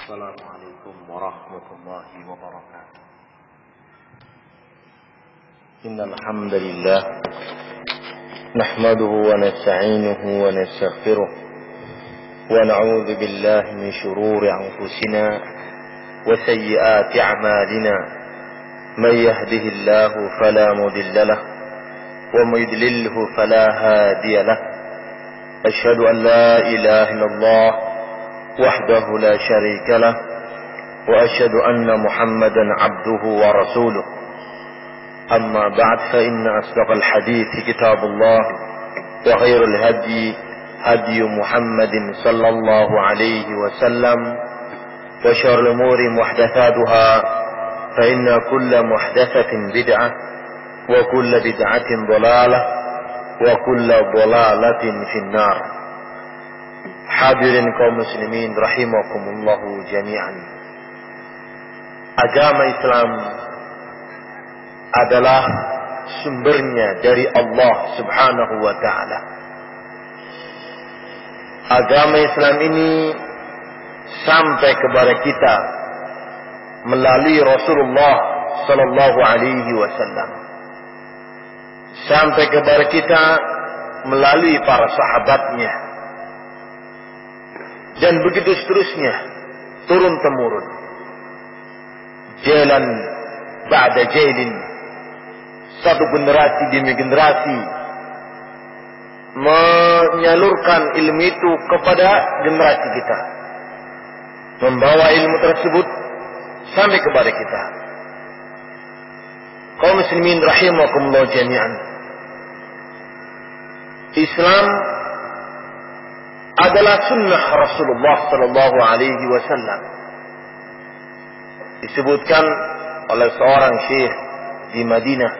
السلام عليكم ورحمة الله وبركاته. إن الحمد لله نحمده ونستعينه ونستغفره ونعوذ بالله من شرور أنفسنا وسيئات أعمالنا. من يهده الله فلا مضل له ومن يضلله فلا هادي له. أشهد أن لا إله إلا الله وحده لا شريك له وأشهد أن محمدا عبده ورسوله. أما بعد فإن أصدق الحديث كتاب الله وخير الهدي هدي محمد صلى الله عليه وسلم وشر الأمور محدثاتها فإن كل محدثة بدعة وكل بدعة ضلالة وكل ضلالة في النار. Hadirin kaum muslimin rahimakumullahu jami'an. Agama Islam adalah sumbernya dari Allah Subhanahu wa taala. Agama Islam ini sampai kepada kita melalui Rasulullah sallallahu alaihi wasallam. Sampai kepada kita melalui para sahabatnya. Dan begitu seterusnya, turun temurun, jalan ba'da jailin, satu generasi demi generasi menyalurkan ilmu itu kepada generasi kita, membawa ilmu tersebut sampai kepada kita. Kaum muslimin rahimakumullah jami'an. Islam adalah sunnah Rasulullah sallallahu alaihi wasallam. Disebutkan oleh seorang syekh di Madinah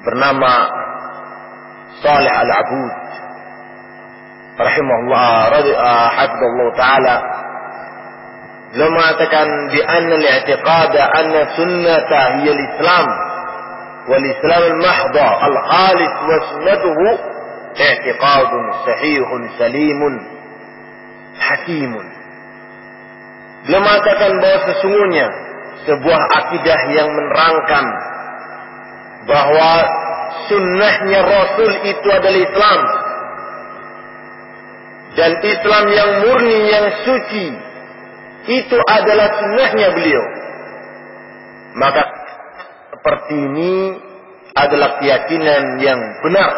bernama Salih Al-Abud rahimahullah hafizallahu taala, beliau mengatakan bi anna al-i'tiqad anna sunnata hiya al-islam wal islam al-mahdha al-khalis wa sunnatuhu i'tiqadun sahihun salimun hakimun. Beliau mengatakan bahwa sesungguhnya sebuah akidah yang menerangkan bahwa sunnahnya Rasul itu adalah Islam, dan Islam yang murni, yang suci itu adalah sunnahnya beliau. Maka seperti ini adalah keyakinan yang benar,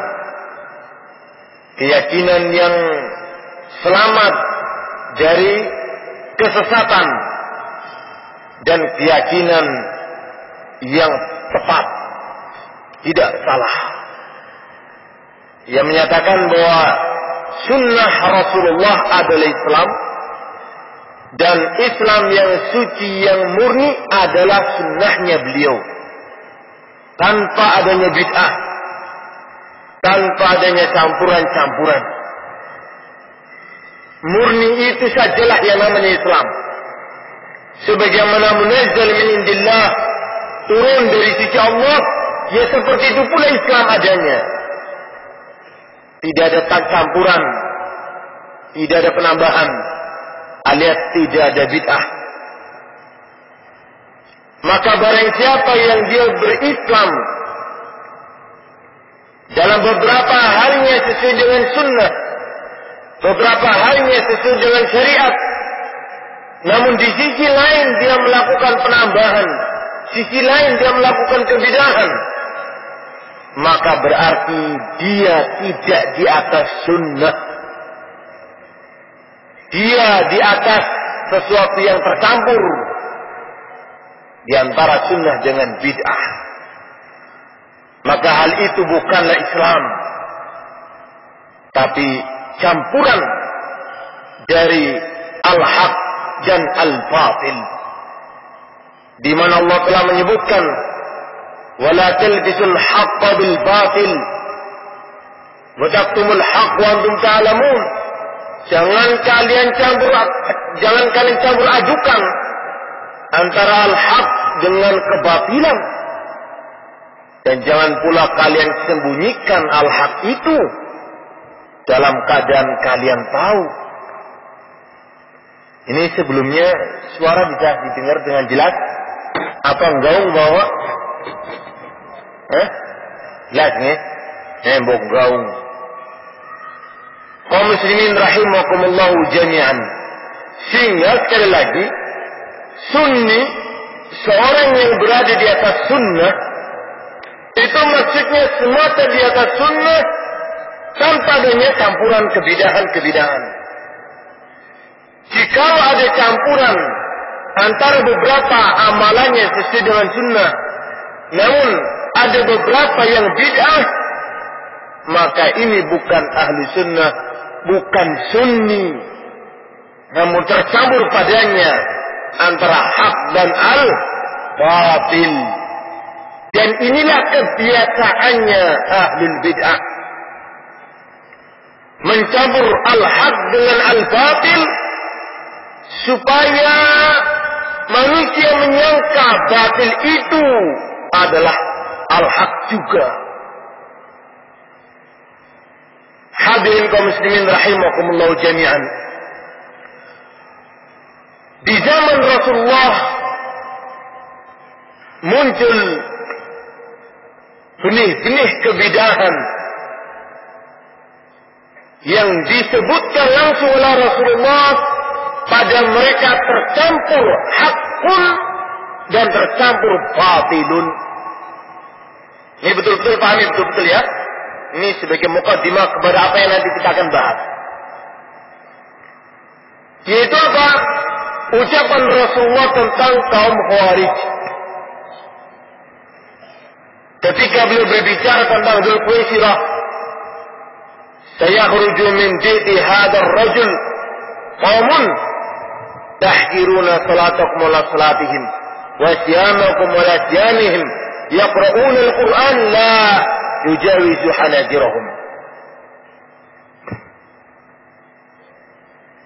keyakinan yang selamat dari kesesatan, dan keyakinan yang tepat, tidak salah, yang menyatakan bahwa sunnah Rasulullah adalah Islam, dan Islam yang suci, yang murni adalah sunnahnya beliau, tanpa adanya bid'ah, tanpa adanya campuran-campuran. Murni itu sajalah yang namanya Islam. Sebagaimana munazzal min indillah, turun dari sisi Allah, ya seperti itu pula Islam adanya. Tidak ada campuran, tidak ada penambahan, alias tidak ada bid'ah. Maka barang siapa yang dia berislam dalam beberapa harinya sesuai dengan sunnah, beberapa harinya sesuai dengan syariat, namun di sisi lain dia melakukan penambahan, sisi lain dia melakukan kebidahan, maka berarti dia tidak di atas sunnah. Dia di atas sesuatu yang tercampur di antara sunnah dengan bid'ah. Maka hal itu bukanlah Islam, tapi campuran dari al-haq dan al-batil, di mana Allah telah menyebutkan wala talbisul haqqa bil batil wa taktumul haqq wa antum ta'lamun. Jangan kalian campur adukan antara al-haq dengan kebatilan, dan jangan pula kalian sembunyikan al-haq itu dalam keadaan kalian tahu. Ini sebelumnya suara bisa didengar dengan jelas? Apa gaung bawa? Jelas nih? Nembok gaung. Kaum muslimin rahimakumullah jami'an. Sehingga sekali lagi, sunni, seorang yang berada di atas sunnah, itu maksudnya semata di atas sunnah, tanpa adanya campuran kebidahan-kebidahan. Jika ada campuran antara beberapa amalannya sesuai dengan sunnah, namun ada beberapa yang bid'ah, maka ini bukan ahli sunnah, bukan sunni, namun tercampur padanya antara hak dan al-batil. Dan inilah kebiasaannya ahlul bid'ah, mencampur al-haq dengan al-batil, supaya manusia menyangka batil itu adalah al-haq juga. Hadirin kaum muslimin rahimakumullah jami'an. Di zaman Rasulullah muncul benih-benih kebidahan yang disebutkan langsung oleh Rasulullah. Pada mereka tercampur hakun dan tercampur batilun. Ini betul-betul pahami, betul-betul ya. Ini sebagai mukaddimah kepada apa yang nanti kita akan bahas. Yaitu apa? Ucapan Rasulullah tentang kaum Khawarij. Ketika beliau berbicara tentang Dzul Khuwaisirah, sayakhruju min diti hadzal rajul qaumun tahqiruna salatakum wa salatihim wa siyamakum wa siyamihim yaqra'una al-Qur'an la yujawizu hanajirahum.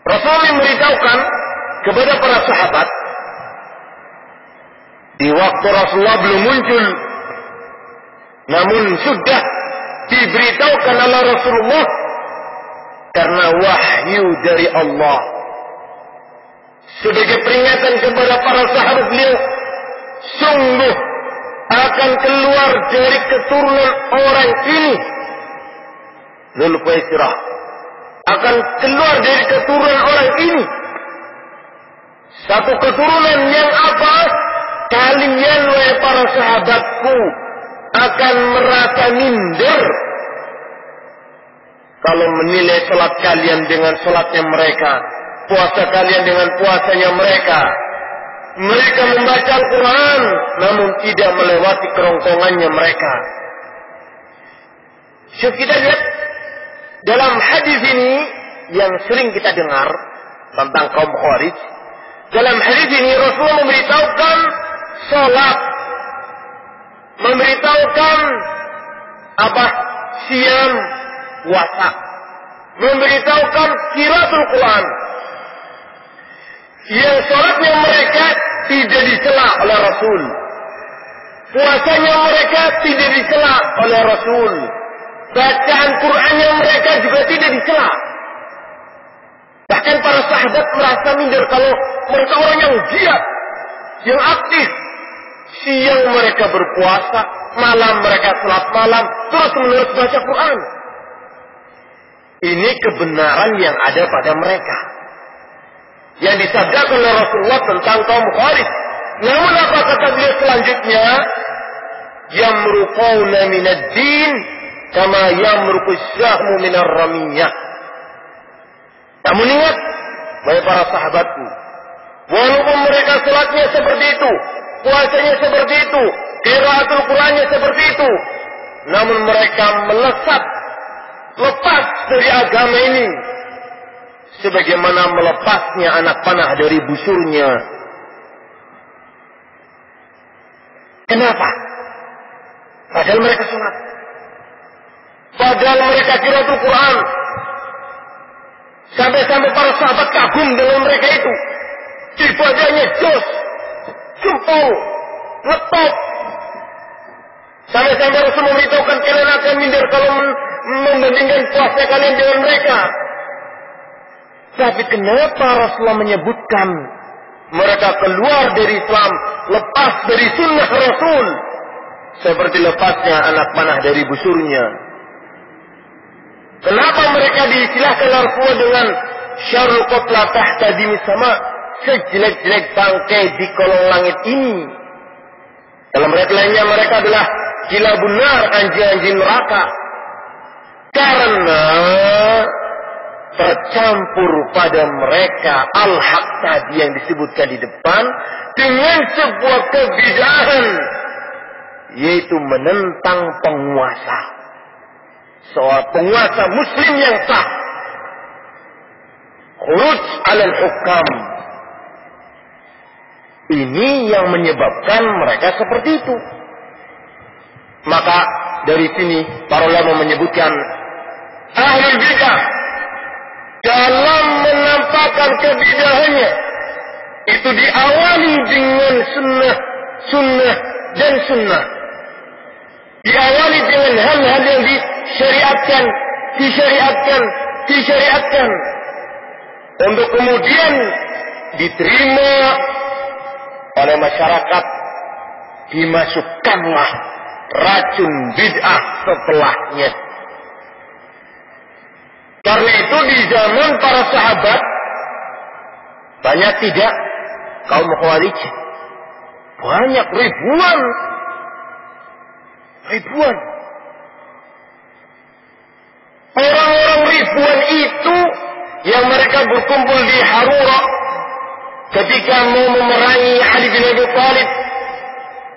Rasul memberitahukan kepada para sahabat di waktu Rasulullah belum muncul, namun sudah diberitahukan oleh Rasulullah karena wahyu dari Allah, sebagai peringatan kepada para sahabat beliau, sungguh akan keluar dari keturunan orang ini, Dzul Khuwaisirah akan keluar dari keturunan orang ini, satu keturunan yang apa? Kalian wahai para sahabatku akan merasa minder kalau menilai salat kalian dengan salatnya mereka, puasa kalian dengan puasanya mereka. Mereka membaca Al-Quran, namun tidak melewati kerongkongannya mereka. Syuk, kita lihat dalam hadis ini yang sering kita dengar tentang kaum Khawarij. Dalam hadis ini Rasulullah memberitahukan salat, memberitahukan apa? Siam, puasa, memberitahukan qiraatul Quran. Yang salatnya mereka tidak dicela oleh Rasul, puasanya mereka tidak dicela oleh Rasul, bacaan Qurannya mereka juga tidak dicela. Bahkan para sahabat merasa minder kalau mereka orang yang giat, yang aktif. Siang mereka berpuasa, malam mereka salat malam, terus menerus baca Quran. Ini kebenaran yang ada pada mereka, yang disabdakan oleh Rasulullah tentang kaum Khawarij. Namun apa kata beliau selanjutnya? Yamruquna minad din kama yamruqus sahmu minar ramiyah. Namun ingat, wahai para sahabatku, walaupun mereka salatnya seperti itu, puasanya seperti itu, qiraatul Qur'annya seperti itu, namun mereka melesat, lepas dari agama ini, sebagaimana melepasnya anak panah dari busurnya. Kenapa? Padahal mereka sholat, padahal mereka qiraatul Quran, sampai-sampai para sahabat kagum dengan mereka itu. Ibadahnya jos, jempol, ngetop. Sampai-sampai Rasul memberitahukan kalian akan minder kalau membandingkan puasa kalian dengan mereka. Tapi kenapa Rasulullah menyebutkan mereka keluar dari Islam, lepas dari sunnah Rasul, seperti lepasnya anak panah dari busurnya? Kenapa mereka diistilahkan Rasulullah dengan syarrul qatla tahta dimis sama, sejelek-jelek bangkai di kolong langit ini? Dalam riwayat lainnya mereka adalah gila benar, anjing-anjing neraka. Karena tercampur pada mereka al-haq tadi yang disebutkan di depan dengan sebuah kebid'ahan, yaitu menentang penguasa. Seorang penguasa muslim yang sah, khuruj alal hukam. Ini yang menyebabkan mereka seperti itu. Maka dari sini para ulama menyebutkan ahlul bidah dalam menampakkan kebidahannya itu diawali dengan sunnah dan sunnah. Diawali dengan hal-hal yang disyariatkan untuk kemudian diterima oleh masyarakat. Dimasukkanlah racun bid'ah setelahnya. Karena itu di zaman para sahabat banyak tidak kaum Khawarij, banyak ribuan. Orang-orang ribuan itu yang mereka berkumpul di Harura ketika mau memerangi Ali bin Abi Thalib.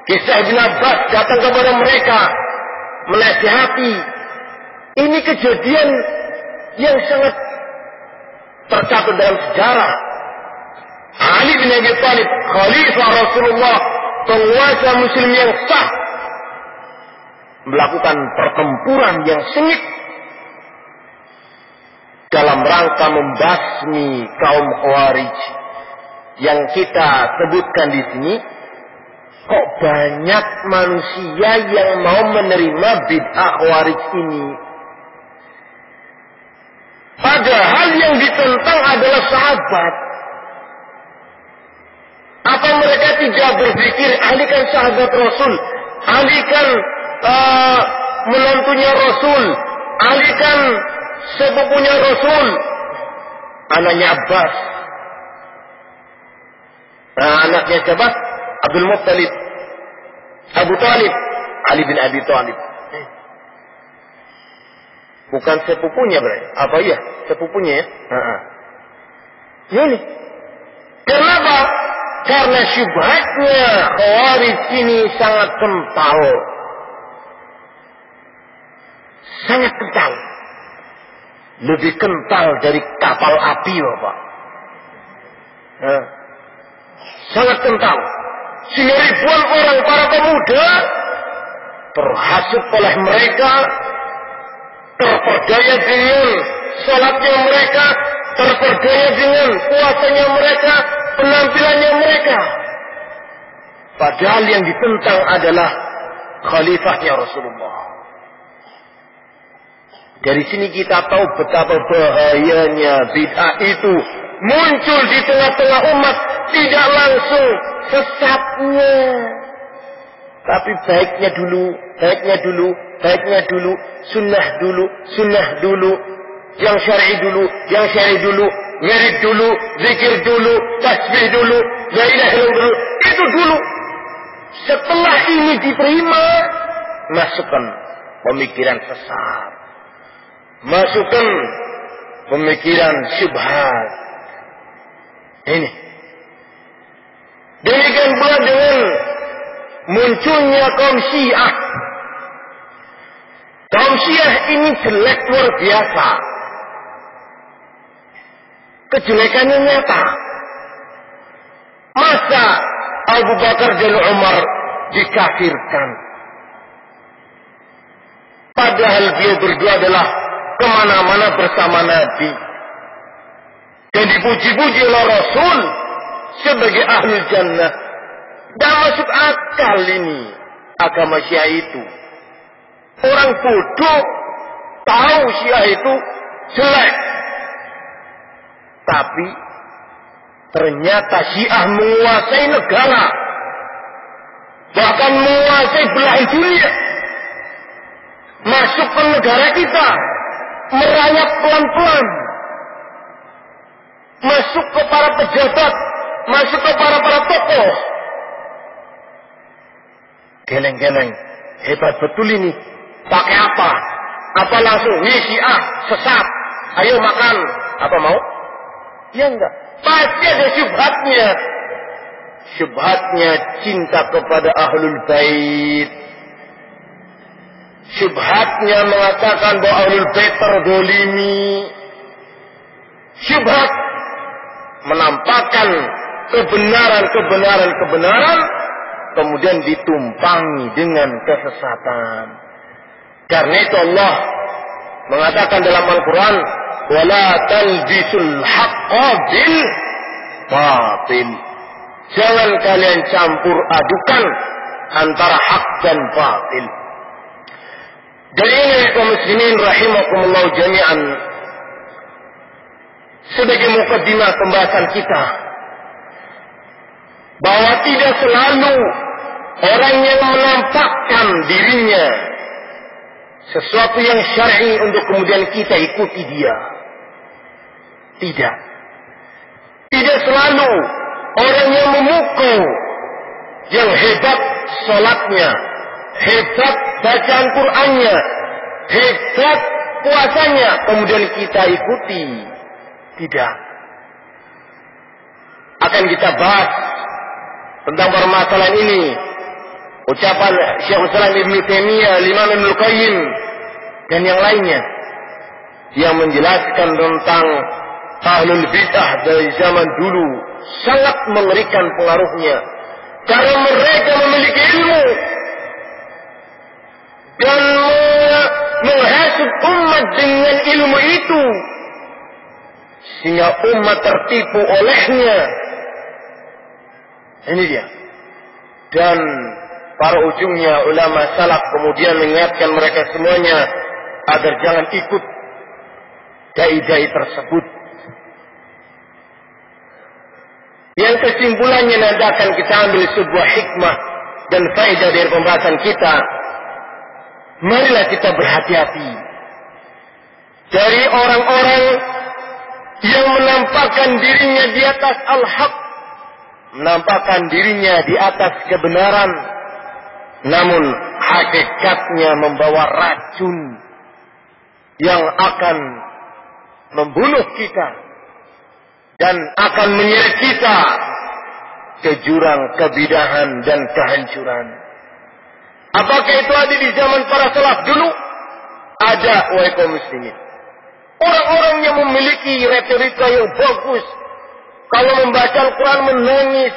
Kisah Ibn Abbas datang kepada mereka menasihati. Ini kejadian yang sangat tercatat dalam sejarah. Ali bin Abi Thalib, Khalifah Rasulullah, penguasa muslim yang sah, melakukan pertempuran yang sengit dalam rangka membasmi kaum Khawarij. Yang kita sebutkan di sini, kok banyak manusia yang mau menerima bid'ah Khawarij ini. Padahal yang ditentang adalah sahabat. Apa mereka tidak berpikir, Ali kan sahabat Rasul, Ali kan menantunya Rasul, Ali kan sepupunya Rasul, anaknya Abbas, anaknya siapa? Abdul Muttalib, Abu Talib, Ali bin Abi Thalib. Bukan sepupunya berarti. Apa iya? Sepupunya ya? Ini. Kenapa? Karena syubhatnya Khawarij ini sangat kental. Sangat kental. Lebih kental dari kapal api, Bapak. Sangat kental. Sehingga ribuan orang para pemuda terhasut oleh mereka, terperdaya dengan salatnya mereka, terperdaya dengan puasanya mereka, penampilannya mereka. Padahal yang ditentang adalah khalifahnya Rasulullah. Dari sini kita tahu betapa bahayanya bid'ah itu muncul di tengah-tengah umat, tidak langsung sesatnya, tapi baiknya dulu, sunnah dulu, yang syar'i dulu, wirid dulu, zikir dulu, tasbih dulu, la ilaha illallah dulu, itu dulu. Setelah ini diterima, masukkan pemikiran sesat, masukkan pemikiran syubhat. Ini. Demikian pula dengan munculnya kaum Syiah. Kaum Syiah ini jelek luar biasa. Kejelekannya nyata. Masa Abu Bakar dan Umar dikafirkan? Padahal dia berdua adalah kemana-mana bersama Nabi. Dan dipuji-puji oleh Rasul sebagai ahli jannah. Dan masuk akal ini agama Syiah itu. Orang bodoh tahu Syiah itu jelek. Tapi ternyata Syiah menguasai negara, bahkan menguasai belahan dunia, masuk ke negara kita, merayap pelan-pelan, masuk ke para pejabat, masuk ke para tokoh. Geleng-geleng, hebat betul ini. Pakai apa? Apa langsung? Nih Syiah sesat, ayo makan. Apa mau? Ya enggak. Pasti ada syubhatnya. Syubhatnya cinta kepada Ahlul Bait. Syubhatnya mengatakan bahwa Ahlul Bait terzalimi. Syubhat menampakkan kebenaran, kemudian ditumpangi dengan kesesatan. Karena itu Allah mengatakan dalam Al-Quran, wala talbisul haqqa bil batil. Jangan kalian campur adukan antara hak dan batil. Dari ini kaum muslimin rahimakumullah jami'an, sebagai mukaddimah pembahasan kita, bahwa tidak selalu orang yang menampakkan dirinya sesuatu yang syar'i untuk kemudian kita ikuti dia. Tidak. Tidak selalu orang yang memukul, yang hebat sholatnya, hebat bacaan Qur'annya, hebat puasanya, kemudian kita ikuti. Tidak. Akan kita bahas tentang permasalahan ini. Ucapan Syekhul Islam Ibnu Taimiyah, Imam Ibnu Qayyim, dan yang lainnya yang menjelaskan tentang ahlul bid'ah dari zaman dulu sangat mengerikan pengaruhnya, karena mereka memiliki ilmu dan menghasut umat dengan ilmu itu, sehingga umat tertipu olehnya. Ini dia. Dan para ujungnya ulama salaf kemudian mengingatkan mereka semuanya agar jangan ikut dai-dai tersebut. Yang kesimpulannya nanti akan kita ambil sebuah hikmah dan faedah dari pembahasan kita. Marilah kita berhati-hati dari orang-orang yang menampakkan dirinya di atas al-haq, menampakkan dirinya di atas kebenaran, namun hakikatnya membawa racun yang akan membunuh kita dan akan menyeret kita ke jurang kebidahan dan kehancuran. Apakah itu ada di zaman para salaf dulu? Ada, wahai kaum muslimin. Orang-orang yang memiliki retorika yang bagus, kalau membaca Al-Quran menangis,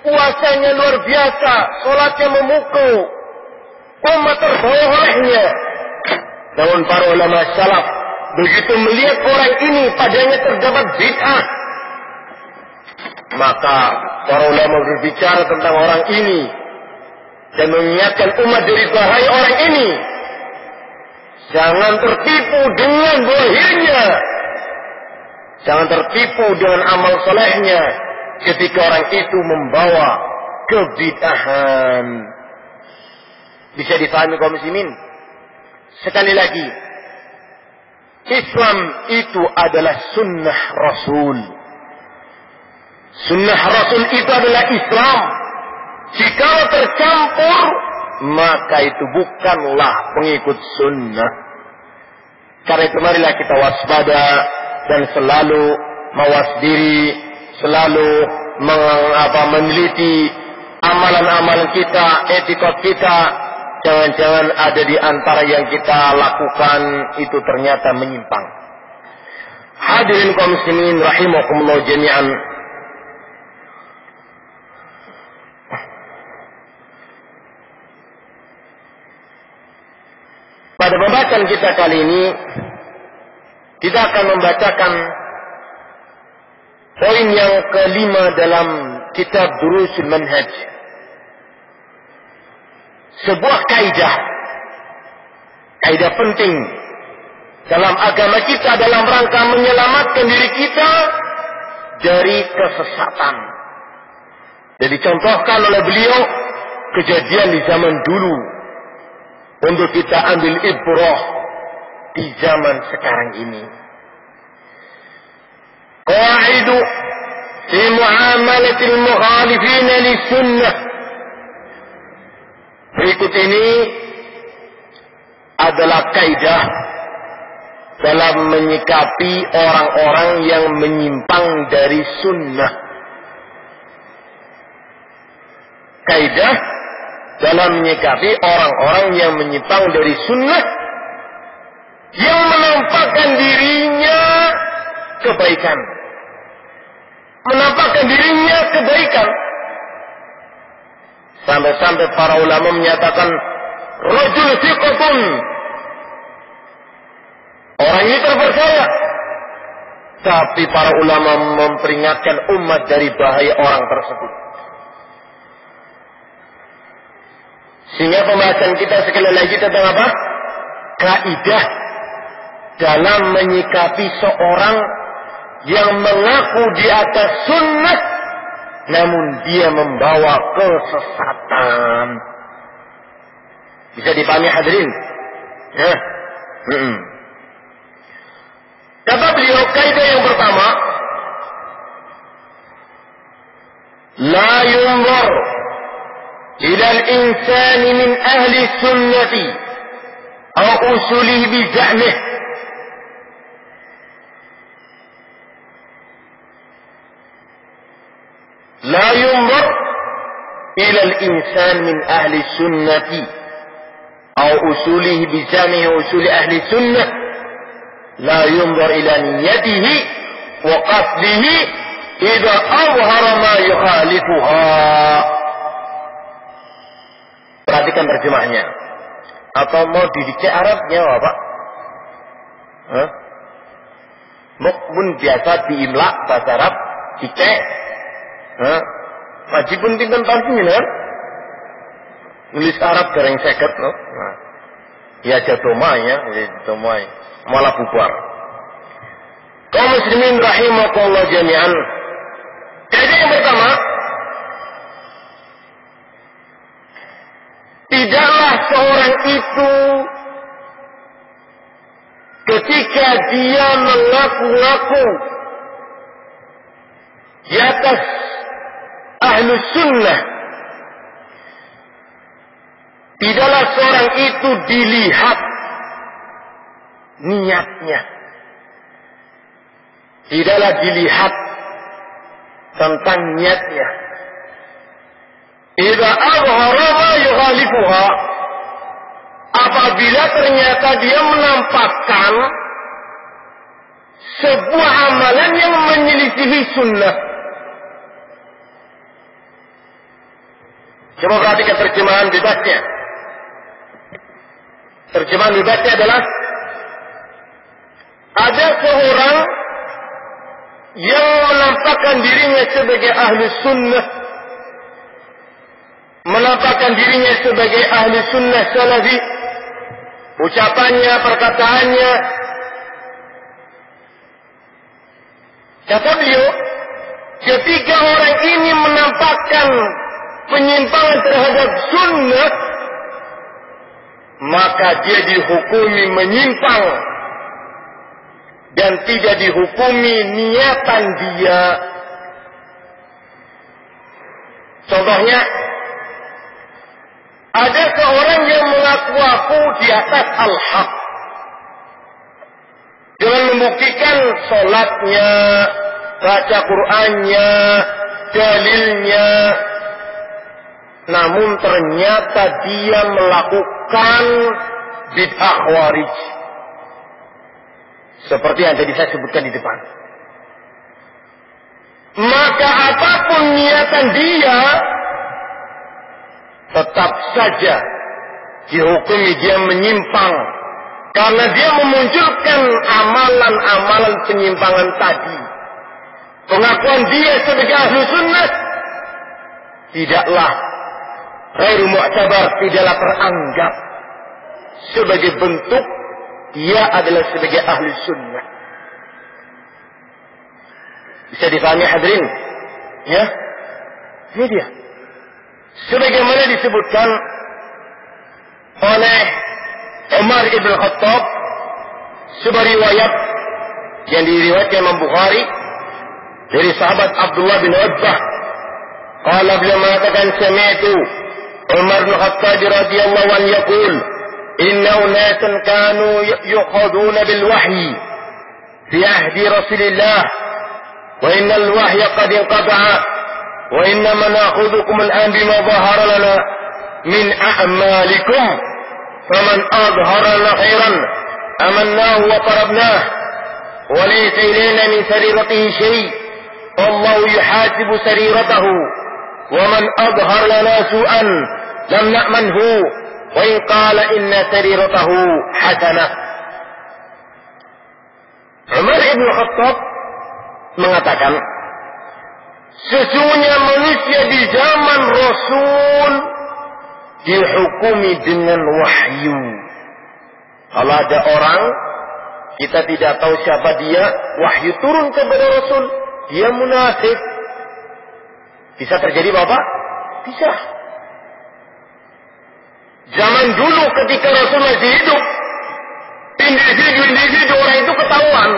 puasanya luar biasa, sholatnya memukul, umat terbawa olehnya. Namun para ulama salaf begitu melihat orang ini padanya terdapat bid'ah, maka para ulama berbicara tentang orang ini dan mengingatkan umat dari bahaya orang ini. Jangan tertipu dengan zahirnya, jangan tertipu dengan amal solehnya ketika orang itu membawa kebid'ahan. Bisa difahami kaum muslimin? Sekali lagi, Islam itu adalah sunnah Rasul. Sunnah Rasul itu adalah Islam. Jika tercampur, maka itu bukanlah pengikut sunnah. Karena itu marilah kita waspada dan selalu mawas diri, selalu meneliti amalan-amalan kita, etika kita. Jangan-jangan ada di antara yang kita lakukan itu ternyata menyimpang. Hadirin kaum muslimin rahimakumullah jami'an. Pada pembahasan kita kali ini, kita akan membacakan poin yang kelima dalam kitab Durusul Manhaj. Sebuah kaidah penting dalam agama kita dalam rangka menyelamatkan diri kita dari kesesatan. Dan dicontohkan oleh beliau kejadian di zaman dulu untuk kita ambil ibrah di zaman sekarang ini. Qaidu fi muamalatil mukhalifin li sunnah. Berikut ini adalah kaidah dalam menyikapi orang-orang yang menyimpang dari sunnah. Kaidah dalam menyikapi orang-orang yang menyimpang dari sunnah, yang menampakkan dirinya kebaikan. Menampakkan dirinya kebaikan. Sampai-sampai para ulama menyatakan rajul thiqatun, orang ini terpercaya. Tapi para ulama memperingatkan umat dari bahaya orang tersebut. Sehingga pembahasan kita sekali lagi tentang apa? Kaidah dalam menyikapi seorang yang mengaku di atas sunnah, namun dia membawa kesesatan. Bisa dipahami hadirin? Ya. Kata beliau, kaidah yang pertama, la yunzar ila al-insani min ahli sunnati aw usulihi bi za'mih. La yunzar ila al-insan min ahli sunnati aw usulihi bi za'mih usuli ahli sunnah. La yunzar ila niyatihi wa qasdihi idza awhara ma yukhalifuha. Perhatikan terjemahnya. Atau mau didikte Arabnya, Bapak? Mukmun biasa diimla bahasa Arab, dikte. Wajib pun pinten pasti kan? Nulis Arab gareng seket, no? Nah. Ya jadomai ya, jadomai. Malah bubar. Kaum muslimin rahimakumullah jami'an. Kaidah yang pertama, tidaklah seorang itu ketika dia mengaku-ngaku di atas ahlus sunnah, tidaklah seorang itu dilihat niatnya, tidaklah dilihat tentang niatnya. Idza azhara ma yukhalifuha, apabila ternyata dia menampakkan sebuah amalan yang menyelisihi sunnah. Coba perhatikan terjemahan bebasnya. Terjemahan bebasnya adalah ada seorang yang menampakkan dirinya sebagai ahli sunnah, menampakkan dirinya sebagai ahli sunnah salafi, ucapannya, perkataannya. Kata beliau, ketika orang ini menampakkan penyimpangan terhadap sunnah, maka dia dihukumi menyimpang dan tidak dihukumi niatan dia. Contohnya, ada seorang yang mengaku-ngaku di atas al-haq dengan membuktikan sholatnya, baca Qur'annya, dalilnya, namun ternyata dia melakukan bid'ah khawarij seperti yang tadi saya sebutkan di depan. Maka apapun niatan dia, tetap saja dihukumi dia menyimpang, karena dia memunculkan amalan-amalan penyimpangan tadi. Pengakuan dia sebagai ahlu sunnah tidaklah ghairu mu'tabar, tidaklah teranggap sebagai bentuk dia adalah sebagai ahli sunnah. Bisa dipahami hadirin? Ya. Ini dia. Sebagaimana disebutkan oleh Umar ibn Khattab, sebuah riwayat yang diriwayatkan Imam Bukhari dari sahabat Abdullah bin Utbah. Qala beliau mengatakan sami'tu Umar bin Khattab radhiyallahu anhu yaqul inna unasan kanu yukhaduna bil wahyi fi ahdi Rasulillah wa inna al wahya qad inqata'a wa inna ma na'khudhukum al-an bima dhahara lana min a'malikum faman adhara lana khairan amannahu wa qarabnahu wa laysa ilayna min sariratihi shay' wallahu yuhasibu sariratahu wa man adhara lana su'an lam na'manhu wa in qala inna sariratahu hasanah. Umar ibn Khattab mengatakan, sesungguhnya manusia di zaman Rasul dihukumi dengan wahyu. Kalau ada orang kita tidak tahu siapa dia, wahyu turun kepada Rasul, dia munafik. Bisa terjadi Bapak? Bisa. Zaman dulu ketika Rasul masih hidup, individu orang itu ketahuan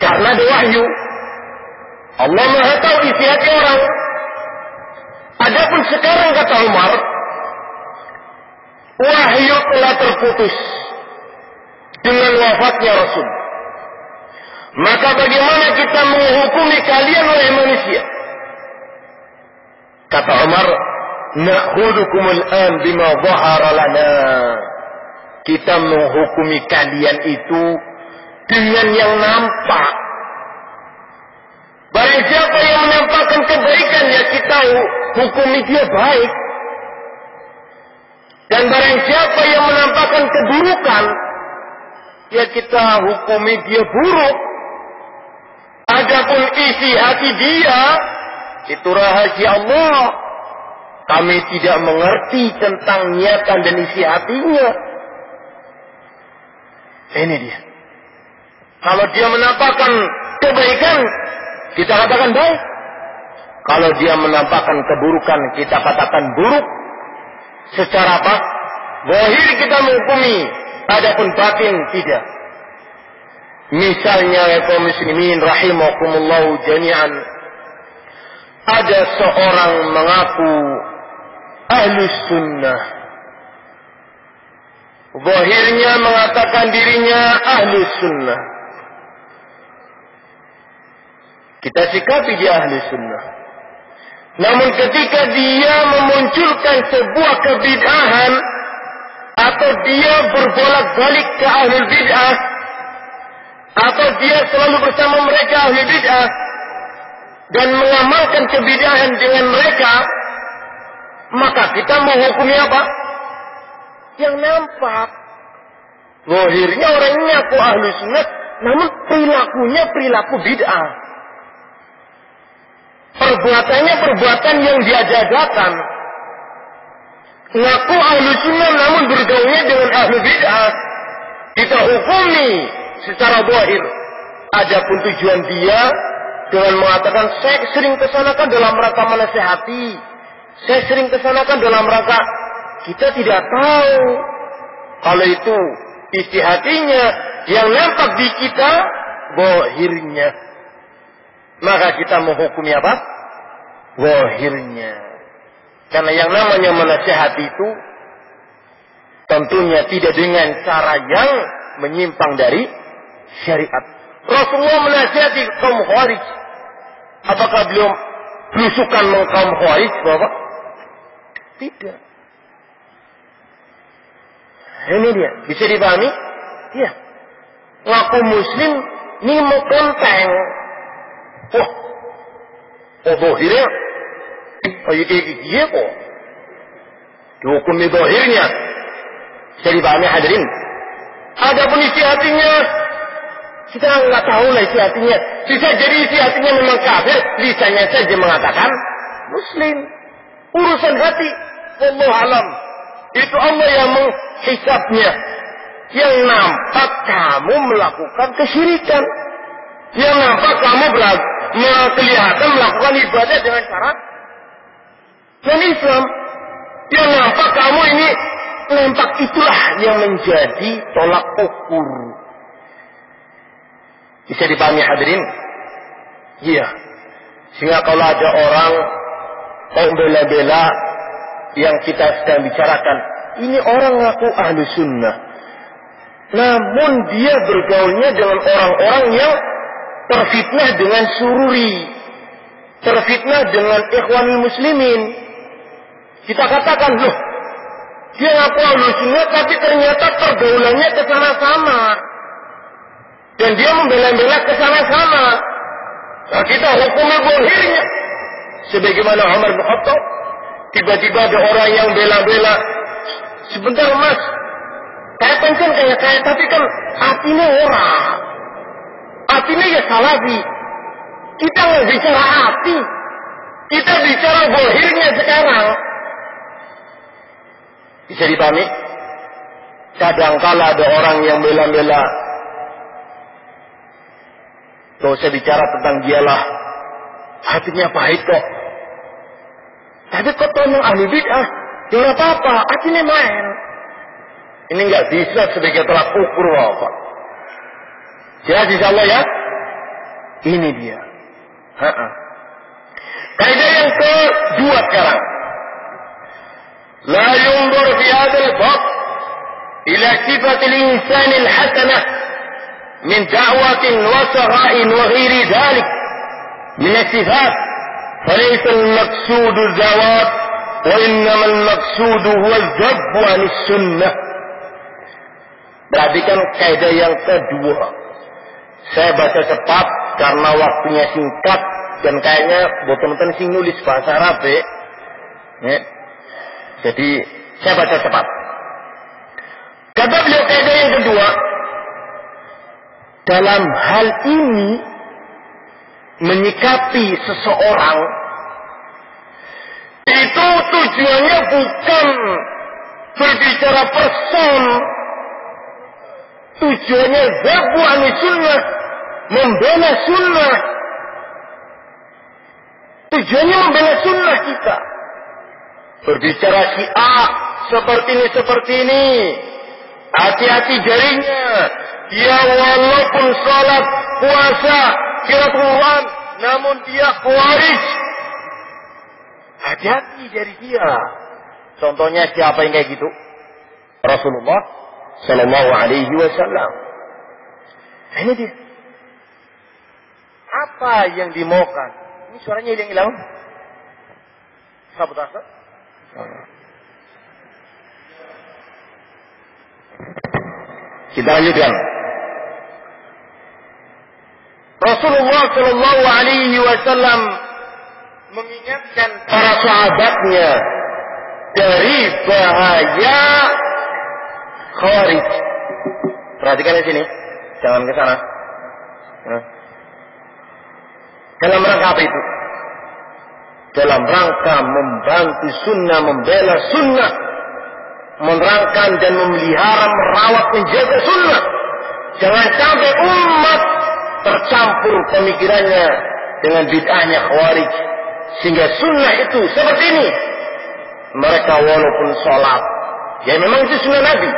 karena ada wahyu. Allah Maha tahu isi hati orang. Adapun sekarang kata Umar, wahyu telah terputus dengan wafatnya Rasul. Maka bagaimana kita menghukumi kalian oleh manusia? Kata Umar, na'khudukumul an bima dhahara lana. Kita menghukumi kalian itu dengan yang nampak. Barang siapa yang menampakkan kebaikan, ya kita hukumi dia baik. Dan barang siapa yang menampakkan keburukan, ya kita hukumi dia buruk. Adapun isi hati dia, itu rahasia Allah. Kami tidak mengerti tentang niatan dan isi hatinya. Ini dia. Kalau dia menampakkan kebaikan, kita katakan baik. Kalau dia menampakkan keburukan, kita katakan buruk. Secara apa? Zahir kita menghukumi, adapun batin tidak. Misalnya ya kaum muslimin rahimakumullah jami'an, ada seorang mengaku Ahlus Sunnah, zahirnya mengatakan dirinya Ahlus Sunnah, kita sikapi dia Ahlus Sunnah. Namun ketika dia memunculkan sebuah kebid'ahan, atau dia berbolak-balik ke Ahlul Bid'ah, atau dia selalu bersama mereka Ahlul Bid'ah dan mengamalkan kebid'ahan dengan mereka, maka kita menghukumi apa? Yang nampak. Zahirnya orang ini aku Ahlus Sunnah, namun perilakunya perilaku bid'ah. Perbuatannya perbuatan yang diadakan. Ngaku Ahlus Sunnah namun bergaulnya dengan Ahlu Bid'ah. Kita hukumi secara zahir. Adapun tujuan dia dengan mengatakan saya sering kesanakan dalam rangka menasihati, saya sering kesanakan dalam rangka, kita tidak tahu kalau itu isi hatinya yang nampak di kita zahirnya. Maka kita menghukumi apa? Zahirnya. Karena yang namanya menasihati itu tentunya tidak dengan cara yang menyimpang dari syariat. Rasulullah menasihati kaum Khawarij. Apakah beliau belusukan kaum Khawarij, Bapak? Tidak. Ini dia. Bisa dipahami? Iya. Ngaku muslim, ini mau konteng. Wah, zahirnya, iya kok. Dihukumi zahirnya. Bisa dipahami hadirin. Adapun isi hatinya, kita nggak tahu lah isi hatinya. Bisa jadi isi hatinya memang kafir, lisannya saja mengatakan muslim. Urusan hati, wallahu alam. Itu Allah yang menghisabnya. Yang nampak kamu melakukan kesyirikan. Dia nampak kamu kelihatan melakukan ibadah dengan cara non-Islam. Dia nampak kamu ini nampak, itulah yang menjadi tolak ukur. Bisa dipahami hadirin? Iya. Sehingga kalau ada orang yang bela-bela yang kita sedang bicarakan, ini orang ngaku ahlu sunnah, namun dia bergaulnya dengan orang-orang yang terfitnah dengan sururi, terfitnah dengan ikhwanul muslimin. Kita katakan, loh, dia ngaku ahlu sunnah tapi ternyata pergaulannya kesana-sama, dan dia membela-bela kesana-sama. Nah, kita hukumi zahirnya. Sebagaimana Umar bin Khattab, tiba-tiba ada orang yang bela-bela, sebentar mas, kayak pencen kayak saya, tapi kan hatinya orang, hatinya ya salafi. Kita nggak bicara hati, kita bicara zahirnya sekarang. Bisa dipahami? Kadangkala ada orang yang bela-bela, kalau saya bicara tentang dialah, hatinya pahit kok. Tapi kok tolong ahli bid'ah, ya apa-apa, hatinya main. Ini nggak bisa sebagai tolak ukur apa. Jelas insyaallah ya. Ini dia. Kaidah yang kedua sekarang. La yunzur fi hadzal bab ila sifat al-insan al-hasanah min da'watin wa sara'in wa ghairi dhalik min as-sifat. فليس المقصود الزواج وإنما المقصود هو الذب عن السنة. Perhatikan kaidah yang kedua. Saya baca cepat karena waktunya singkat dan kayaknya boten-boten sing nulis bahasa Arab ya. Jadi saya baca cepat. Kata beliau kaidah yang kedua, dalam hal ini menyikapi seseorang itu tujuannya bukan berbicara person, tujuannya zabu ani sunnah, membela sunnah. Tujuannya membela sunnah kita. Berbicara si A seperti ini, hati-hati jarinya. Dia walaupun salat, puasa, kira Quran, namun dia khawarij. Hati-hati dari dia. Contohnya siapa yang kayak gitu? Rasulullah Sallallahu Alaihi Wasallam. Ini dia. Apa yang dimaukan? Ini suaranya hilang-hilang. Sabotase. Kita lanjutkan. Rasulullah Sallallahu Alaihi Wasallam mengingatkan para sahabatnya dari bahaya khawarij. Perhatikan di sini, jangan ke sana. Dalam rangka apa itu? Dalam rangka membantu sunnah, membela sunnah, menerangkan dan memelihara, merawat, menjaga sunnah. Jangan sampai umat tercampur pemikirannya dengan bid'ahnya khawarij, sehingga sunnah itu seperti ini. Mereka walaupun sholat, ya memang itu sunnah Nabi.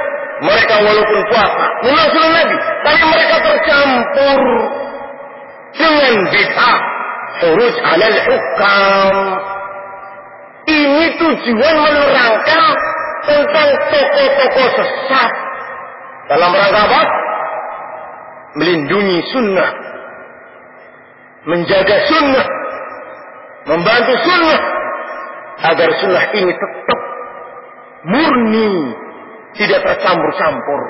Mereka walaupun puasa, memang sunnah Nabi. Tapi mereka tercampur dengan bid'ah, khuruj alal hukam. Ini tujuan menerangkan tentang tokoh-tokoh sesat. Dalam rangka apa? Melindungi sunnah, menjaga sunnah, membantu sunnah, agar sunnah ini tetap murni, tidak tercampur-campur.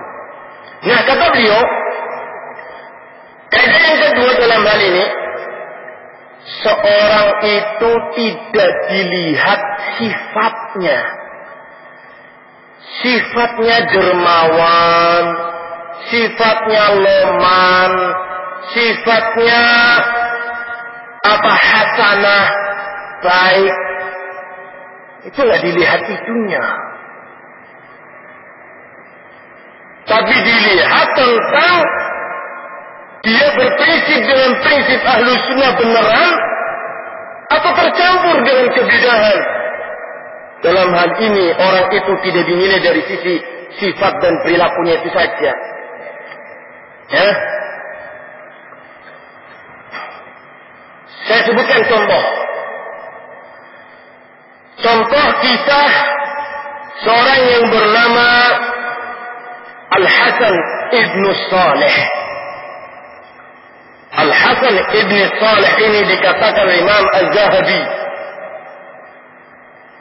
Nah, kata beliau, kaidah yang kedua dalam hal ini, seorang itu tidak dilihat sifatnya. Sifatnya dermawan, sifatnya loman, sifatnya hasanah, baik. Itu nggak dilihat itunya. Tapi dilihat tentang Dia berprinsip dengan prinsip ahlu sunnah beneran atau tercampur dengan kebidahan. Dalam hal ini orang itu tidak dinilai dari sisi sifat dan perilakunya itu saja. Ya. Saya sebutkan contoh. Contoh kisah seorang yang bernama Al-Hasan ibn Saleh. Al-Hasan ibn Saleh ini dikatakan Imam Az-Zahabi.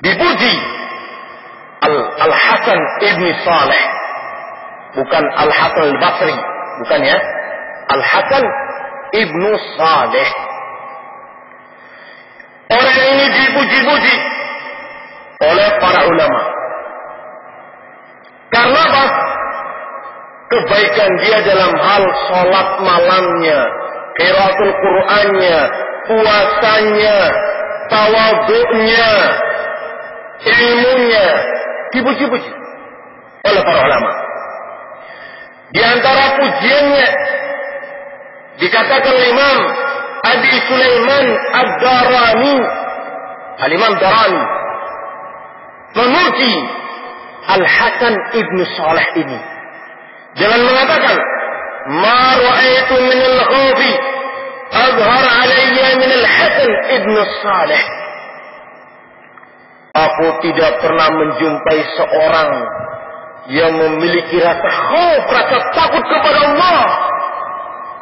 Dipuji Al-Hasan ibn Saleh. Bukan Al-Hasan Al-Basri. Bukan ya. Al-Hasan ibn Saleh. Orang ini dipuji-puji oleh para ulama. Karena apa? Kebaikan dia dalam hal sholat malamnya, qiraatul Qur'annya, puasanya, tawadhu'nya, ilmunya, dipuji-puji oleh para ulama. Di antara pujiannya dikatakan Imam Abi Sulaiman Ad-Darani, Al-Imam Darani, memuji Al-Hasan ibn Saleh ini dengan mengatakan, "Ma ra'aitu min al-ghafi azhar alayya min Al-Hasan ibn Saleh." Aku tidak pernah menjumpai seorang yang memiliki rasa khauf, rasa takut kepada Allah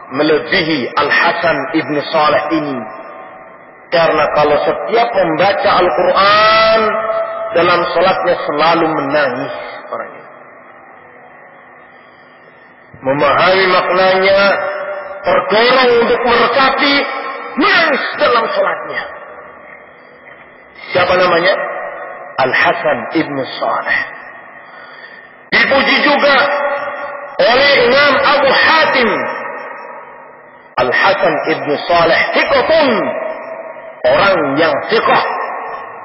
melebihi Al-Hasan ibn Saleh ini. Karena kalau setiap membaca Al-Quran dalam sholatnya selalu menangis orang ini. Memahami maknanya, terdorong untuk meresapi, nangis dalam sholatnya. Siapa namanya? Al-Hasan ibn Saleh. Dipuji juga oleh Imam Abu Hatim. Al-Hasan ibn Saleh thiqatun, orang yang thiqah,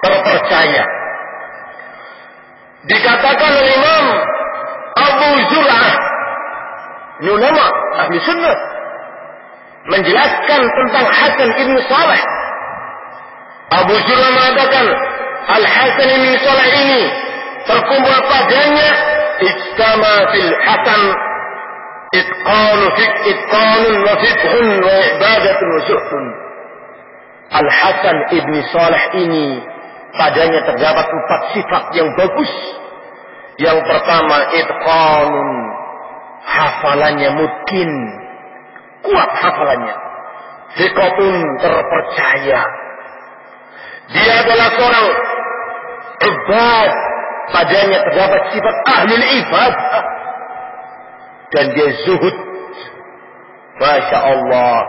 terpercaya. Dikatakan oleh Imam Abu Zur'ah, ini ulama ahli sunnah, menjelaskan tentang Hasan ibn Saleh. Abu Zur'ah mengatakan, Al-Hasan ibn Saleh ini terkumpul padanya ijtama fil Hasan itqanun wa fiqhun wa ibadatun wa zuhdun. Al-Hasan ibn Saleh ini padanya terdapat 4 sifat yang bagus. Yang pertama, itqanun, hafalannya mungkin, kuat hafalannya. Thiqatun, terpercaya. Dia adalah seorang ibad, padanya terdapat sifat ahli ibadah. Dan dia zuhud. Masya Allah.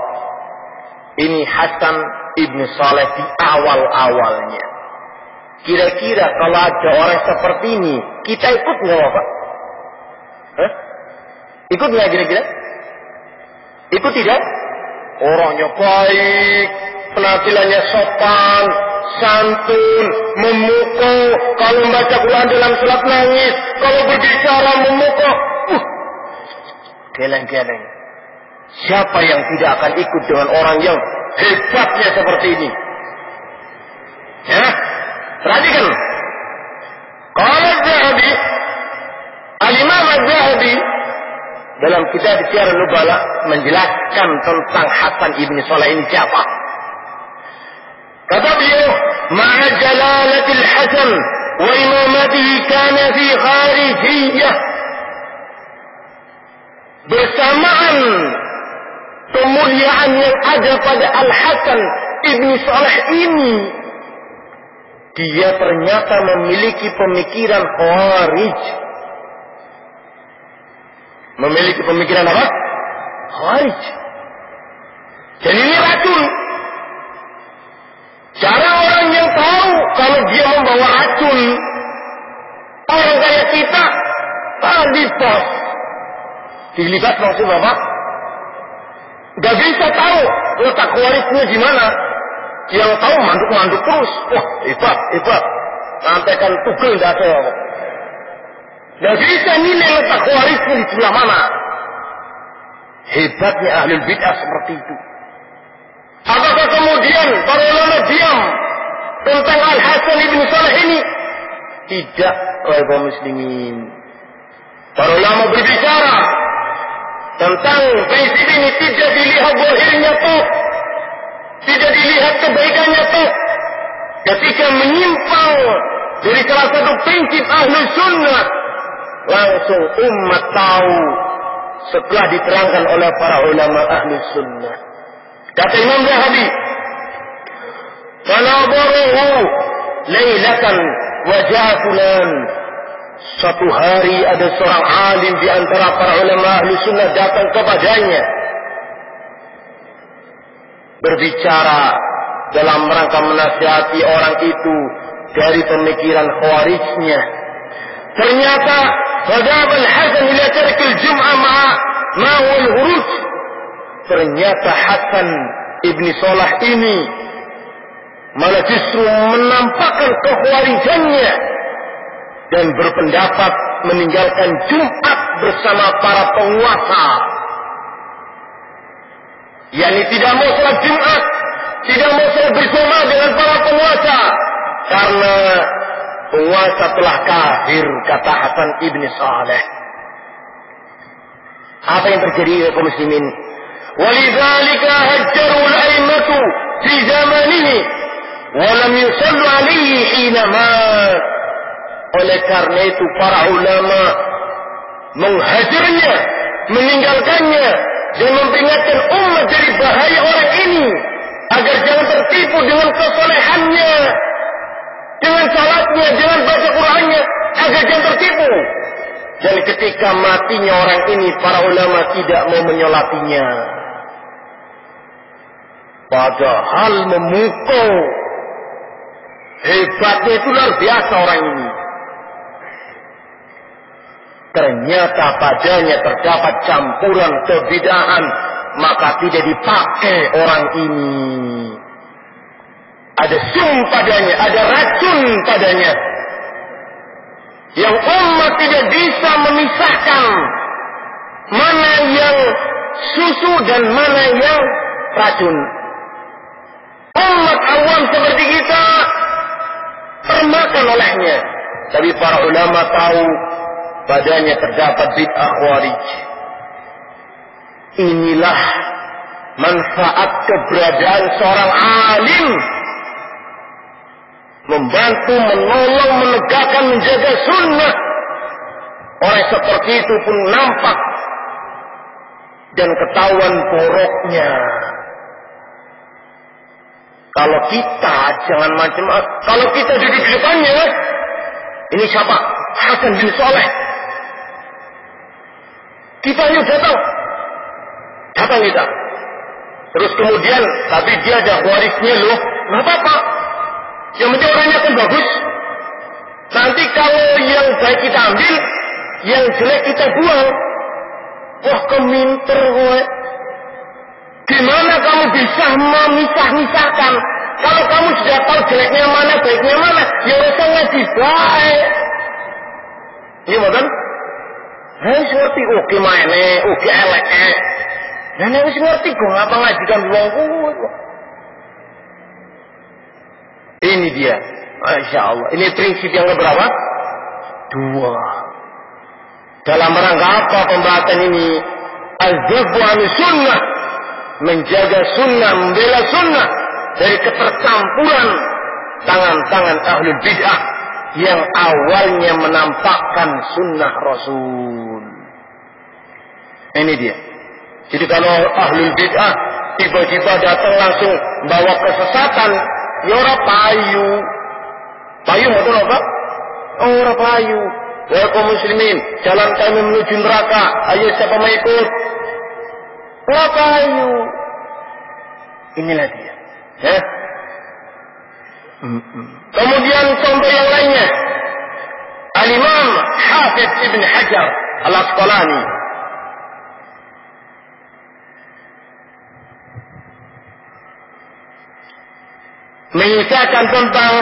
Ini Hasan ibn Saleh di awal-awalnya. Kira-kira kalau ada orang seperti ini, kita ikut nggak Pak? Hah? Ikut nggak kira-kira? Ikut tidak? Orangnya baik, penampilannya sopan, santun, memukau. Kalau membaca Quran dalam salat nangis, kalau berbicara memukau. Geleng-geleng. Siapa yang tidak akan ikut dengan orang yang hebatnya seperti ini? Ya, perhatikan. Kalau Az-Zahabi, Al-Imam Az-Zahabi dalam kitab Syiar Nubala menjelaskan tentang Hasan ibn Saleh ini siapa. Kata beliau, "Ma'a jalalatil Hasan wa imamatihi kana fi kharijiyah." Bersamaan kemuliaan yang ada pada Al-Hasan ibn Saleh ini, dia ternyata memiliki pemikiran Khawarij. Memiliki pemikiran apa? Khawarij. Dan ini racun. Cara orang yang tahu kalau dia membawa racun, orang kayak kita, lipat. Dilibat maksud Bapak? Gak bisa tahu letak Khawarijnya di mana. Yang tahu manduk-manduk terus. Wah, hebat. Sampaikan tugel dah saya. Gak bisa nilai letak Khawarijnya di sebelah mana. Hebatnya ahlul bid'ah seperti itu. Apakah kemudian para ulama diam tentang Al-Hasan ibn Saleh ini? Tidak, wahai kaum muslimin. Para ulama berbicara tentang prinsip ini, tidak dilihat zahirnya tuh, tidak dilihat kebaikannya tuh. Ketika menyimpang dari salah satu prinsip Ahlus Sunnah, langsung umat tahu setelah diterangkan oleh para ulama Ahlus Sunnah. Kata Imam Zahabi, "Fanadharuhu lailatan wa ja'a fulan." Suatu hari ada seorang alim di antara para ulama Ahlus Sunnah datang kepadanya, berbicara dalam rangka menasihati orang itu dari pemikiran khawarijnya. Ternyata Fadab al-Hasan ila tarkil jum'ah ma'ul huruj. Ternyata Hasan ibni Salah ini malah justru menampakkan kekhawarijannya dan berpendapat meninggalkan Jumat bersama para penguasa. Yani tidak mau sholat Jumat, tidak mau sholat bersama dengan para penguasa, karena penguasa telah kafir, kata Hasan ibni Saleh. Apa yang terjadi ya kaum muslimin? Walidzalika hajjarul a'immatu fi zamanihi wa lam yusallu alaihi hina mat. Oleh karena itu para ulama menghajarnya, meninggalkannya, dan memperingatkan umat dari bahaya orang ini agar jangan tertipu dengan kesolehannya, dengan salatnya, dengan baca Qur'annya, agar jangan tertipu. Dan ketika matinya orang ini, para ulama tidak mau menyolatinya, padahal memukau. Hebatnya itu luar biasa orang ini. Ternyata padanya terdapat campuran kebid'ahan, maka tidak dipakai orang ini. Ada sum padanya, ada racun padanya, yang umat tidak bisa memisahkan mana yang susu dan mana yang racun. Umat awam seperti kita termakan olehnya. Tapi para ulama tahu padanya terdapat bid'ah khawarij. Inilah manfaat keberadaan seorang alim, membantu, menolong, menegakkan, menjaga sunnah. Orang seperti itu pun nampak dan ketahuan boroknya. Kalau kita jangan macam-macam. Kalau kita duduk di depannya, ini siapa? Hasan bin Saleh. Kita ini datang kita. Terus kemudian, tapi dia ada warisnya loh, nggak apa-apa. Yang penting orangnya kan bagus. Nanti kalau yang baik kita ambil, yang jelek kita buang. Wah, keminter gue. Gimana kamu bisa memisah-misahkan? Kalau kamu sudah tahu jeleknya mana, baiknya mana, ya usah ngaji baik. Iya bukan? Ngerti oke mainnya, oke eleknya. Dan harus ngerti kok ngapa ngajikan wong kuwi. Ini dia, Masya Allah. Ini prinsip yang keberapa? 2. Dalam rangka apa pembahasan ini? Az-zafu an sunnah, menjaga sunnah, membela sunnah dari ketercampuran tangan-tangan ahlul bid'ah yang awalnya menampakkan sunnah Rasul. Ini dia. Jadi kalau ahlul bid'ah tiba-tiba datang langsung bawa kesesatan, ya ora payu. Payu betul apa? Ora payu. Wahai kaum muslimin, jalan kami menuju neraka. Ayo siapa mau ikut? Ora payu. Inilah dia. Ya. Kemudian contoh yang lainnya, Al-Imam Hafiz Ibn Hajar Al-Asqalani mengisahkan tentang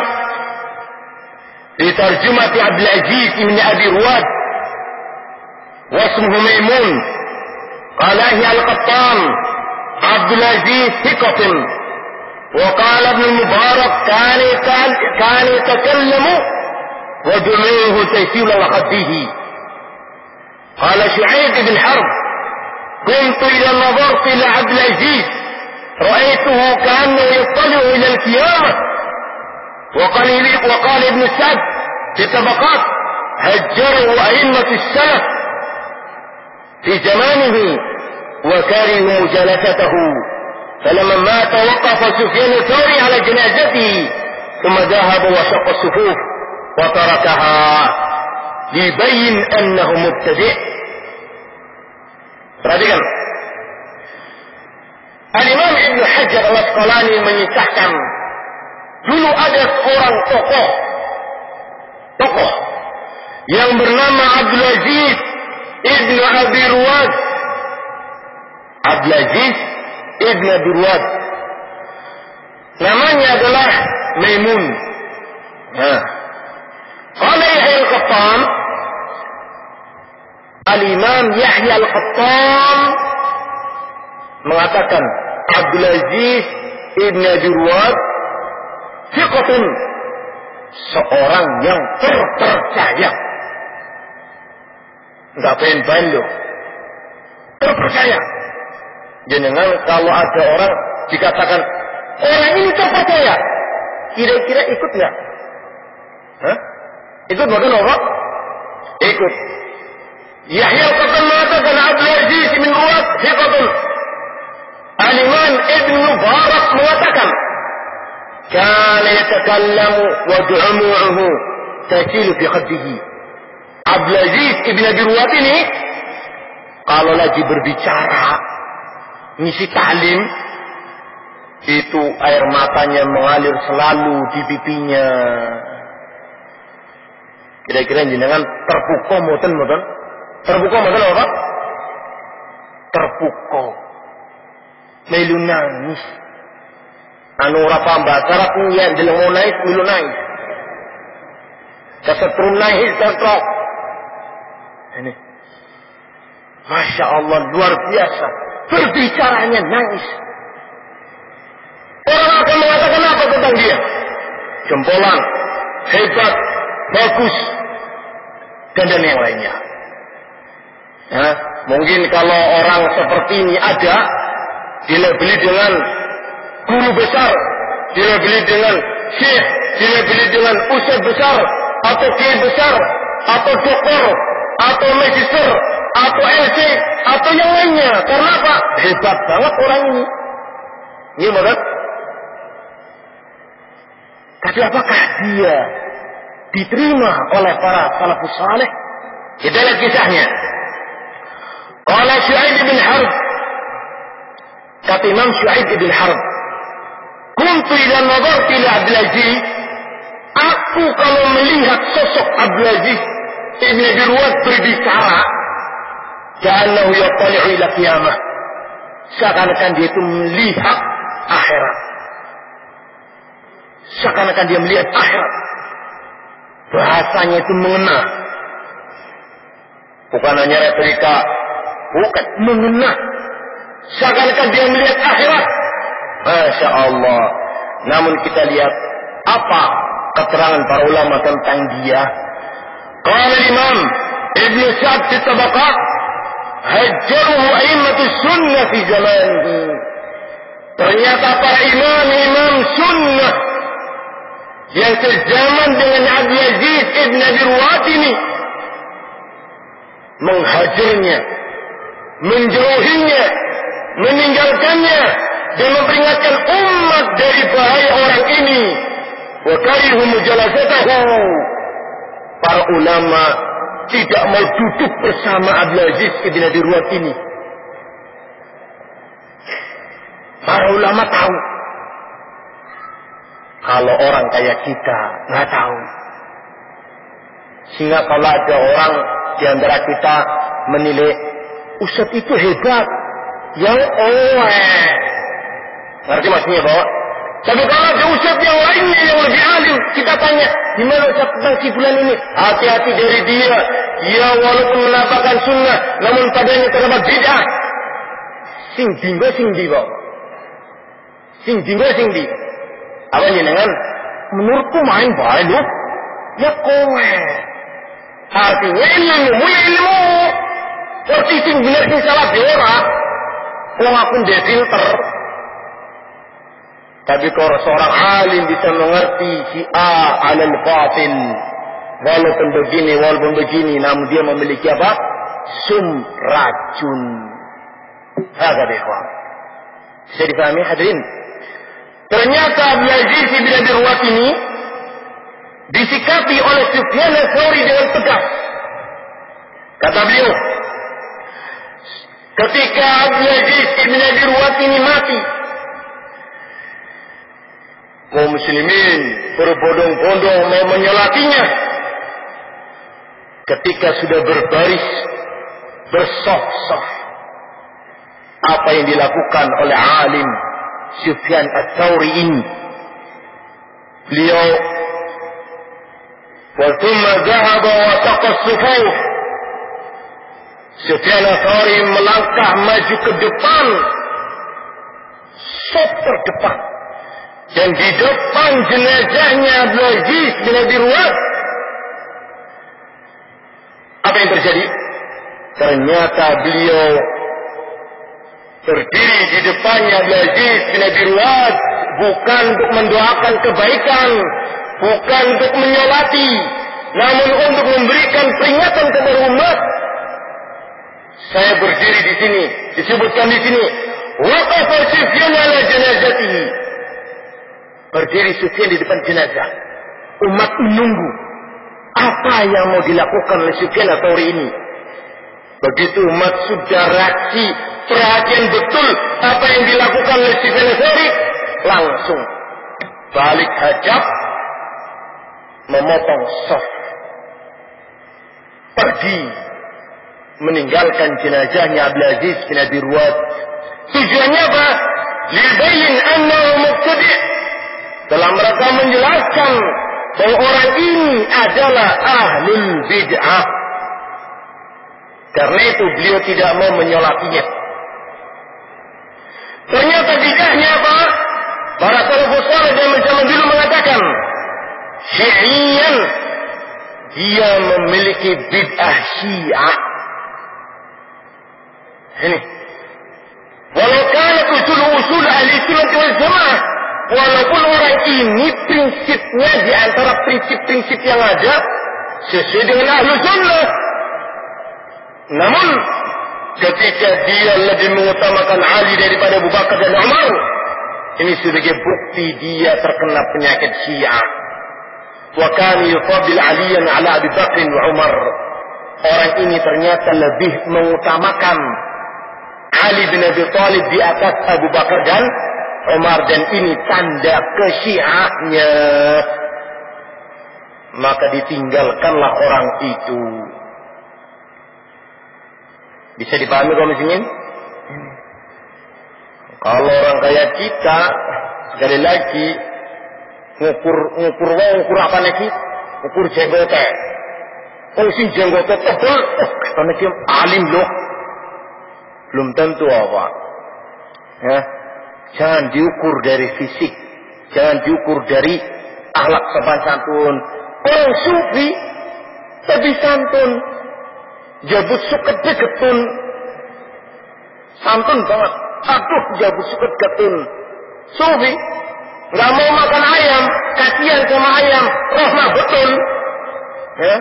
di tarjumah Abdul Aziz Ibn Abi Ruwad wasmuhu Maimun قال يحيى القطان عبد العزيز ثقة. وقال ابن المبارك كان يتكلم وجميعه تيسير لخده. قال شعيب بن حرب قمت إذا نظرت إلى عبد العزيز رأيته كأنه يطلع إلى القيامة. وقال ابن سعد في طبقات هجره أئمة السلف في زمانه وكرهوا مجالسته، فلما مات وقف سفيان الثوري على جنازته ثم ذهب وشق الصفوف وتركها ليبين أنه مبتدئ. Perhatikan, Al-Imam Ibn Hajar Al-Asqalani menyisahkan dulu ada seorang tokoh yang bernama Abdul Aziz Ibn Abi Ruwad. Abdul Aziz Ibn Abi Ruwad namanya adalah Maimun. Qala Yahya Al-Qattan, Al-Imam Yahya Al-Qattan mengatakan Abdul Aziz Ibn Abi Ruwad thiqatun, seorang yang terpercaya. Enggak main-main loh, terpercaya. Jenengan kalau ada orang dikatakan orang ini terpercaya, kira-kira ikut nggak? Ikut bukan apa? Ikut. Yahya Al-Qattan mengatakan Abdul Aziz bin Ruwad thiqatun. Al-Imam Ibn Mubarak mengatakan kana yatakallamu wa du'umu'uhu tasilu fi khaddihi. Abdul Aziz Ibn Abi Ruwad ini kalau lagi berbicara ngisi ta'lim itu air matanya mengalir selalu di pipinya. Kira-kira jenengan terpukau mboten? Terpukau mboten apa? Terpukau. Melu nangis. Anu ora paham bahasa Arab yen deleng nangis, melu nangis. Kesetrum nangis terus. Ini. Masya Allah, luar biasa. Berbicaranya nangis. Orang akan mengatakan apa tentang dia? Jempolan, hebat, bagus, dan yang lainnya. Mungkin kalau orang seperti ini ada, dilabeli dengan guru besar, dilabeli dengan syekh, dilabeli dengan ustaz besar, atau kiai besar, atau doktor, atau magister, atau LC, atau yang lainnya. Karena apa? Hebat banget orang ini. Ini benar. Tapi apakah dia diterima oleh para salafus saleh? Kita lihat kisahnya. Qala Syu'aib bin Harb, kata Imam Syu'aib bin Harb, kuntu idza nadartu ila Abdul Aziz, aku kalau melihat sosok Abdul Aziz Ibn Abi Ruwad berbicara, ja'allahu yattali'u ila qiyamah, seakan-akan dia itu melihat akhirat. Seakan-akan dia melihat akhirat. Bahasanya itu mengena. Bukan hanya retorika, bukan, mengena. Seakan-akan dia melihat akhirat. Masya Allah. Namun kita lihat apa keterangan para ulama tentang dia. Qala Imam Ibn Sa'd fi Tabaqat, hajjaruhu a'immatus sunnah fi zamanihi. Ternyata para imam sunnah yang sezaman dengan Abdul Aziz Ibn Abi Ruwad ini menghajarnya, menjauhinya, meninggalkannya, dan memperingatkan umat dari bahaya orang ini. Wa karihu mujalasatahu. Para ulama tidak mau duduk bersama Abdul Aziz Ibn Abi Ruwad ini. Para ulama tahu kalau orang kayak kita nggak tahu. Sehingga kalau ada orang di antara kita menilai ustaz itu hebat, yang ngerti maksudnya bahwa. Tapi kalau ada ustaz yang lainnya yang lebih alim, kita tanya, gimana ustaz tentang si fulan ini? Hati-hati dari dia. Dia walaupun menampakkan sunnah, namun padanya terdapat bid'ah. Sing dinggo sing di kok. Sing dinggo sing di. Apa jenengan? Menurutku main bae lho. Ya kowe. Artinya ilmu ya ilmu. Seperti sing bener sing salah di ora. Wong aku ndek filter. Tapi kalau seorang alim bisa mengerti syi'a alal batil. Walaupun begini, namun dia memiliki apa? Sum racun. Agak ikhwan. Bisa dipahami hadirin? Ternyata Abdul Aziz bin Abi Ruwat ini disikapi oleh Sufyan Ats-Tsauri dengan tegas. Kata beliau, ketika Abdul Aziz bin Abi Ruwat ini mati, kaum muslimin berbondong-bondong mau menyolatinya. Ketika sudah berbaris, bersaf-saf, apa yang dilakukan oleh alim Sufyan Ats-Tsauri ini? Beliau wa thumma dhahaba wa taqa as-sufuf. Sufyan Ats-Tsauri melangkah maju ke depan, saf terdepan. Dan di depan jenazahnya Abdul Aziz bin Abi Ruwat, apa yang terjadi? Ternyata beliau berdiri di depannya Abdul Aziz bin Abi Ruwat bukan untuk mendoakan kebaikan, bukan untuk menyolati, namun untuk memberikan peringatan kepada umat. Saya berdiri di sini, disebutkan di sini, waqafa Sufyan ala janazatihi. Berdiri Sufyan di depan jenazah. Umat menunggu apa yang mau dilakukan oleh Sufyan Ats-Tsauri ini. Begitu umat sudah reaksi, perhatian betul apa yang dilakukan oleh Sufyan Ats-Tsauri, langsung balik hajab, memotong shaf, pergi meninggalkan jenazahnya Abdul Aziz bin Abi Ruwat. Tujuannya apa? Libayin annahu mubtadi'. Dalam rangka menjelaskan bahwa orang ini adalah ahlul bid'ah. Karena itu beliau tidak mau menyolatinya. Ternyata bid'ahnya apa? Para salafus saleh zaman dulu mengatakan, Syi'iyan, dia memiliki bid'ah Syiah. Ini. Walau kana usul ahli sunnah wal jamaah, walaupun orang ini prinsipnya di antara prinsip-prinsip yang ada sesuai dengan ahlu sunnah, namun ketika dia lebih mengutamakan Ali daripada Abu Bakar dan Umar, ini sebagai bukti dia terkena penyakit Syiah. Wa kana yufaddil Aliyan ala Abi Bakr wa Umar. Orang ini ternyata lebih mengutamakan Ali bin Abi Thalib di atas Abu Bakar dan Umar, dan ini tanda kesyiahnya. Maka ditinggalkanlah orang itu. Bisa dipahami kaum muslimin? Kalau orang kayak kita, sekali lagi ngukur apa lagi? Ngukur jenggotnya. Oh sing jenggotnya tebal, karena dia alim loh. Belum tentu apa. Ya. Jangan diukur dari fisik, jangan diukur dari akhlak sopan santun. Orang sufi lebih santun, jabut suket getun, santun banget. Aduh, jabut suket getun. Sufi nggak mau makan ayam, kasihan sama ayam, rahmah betul. Ya,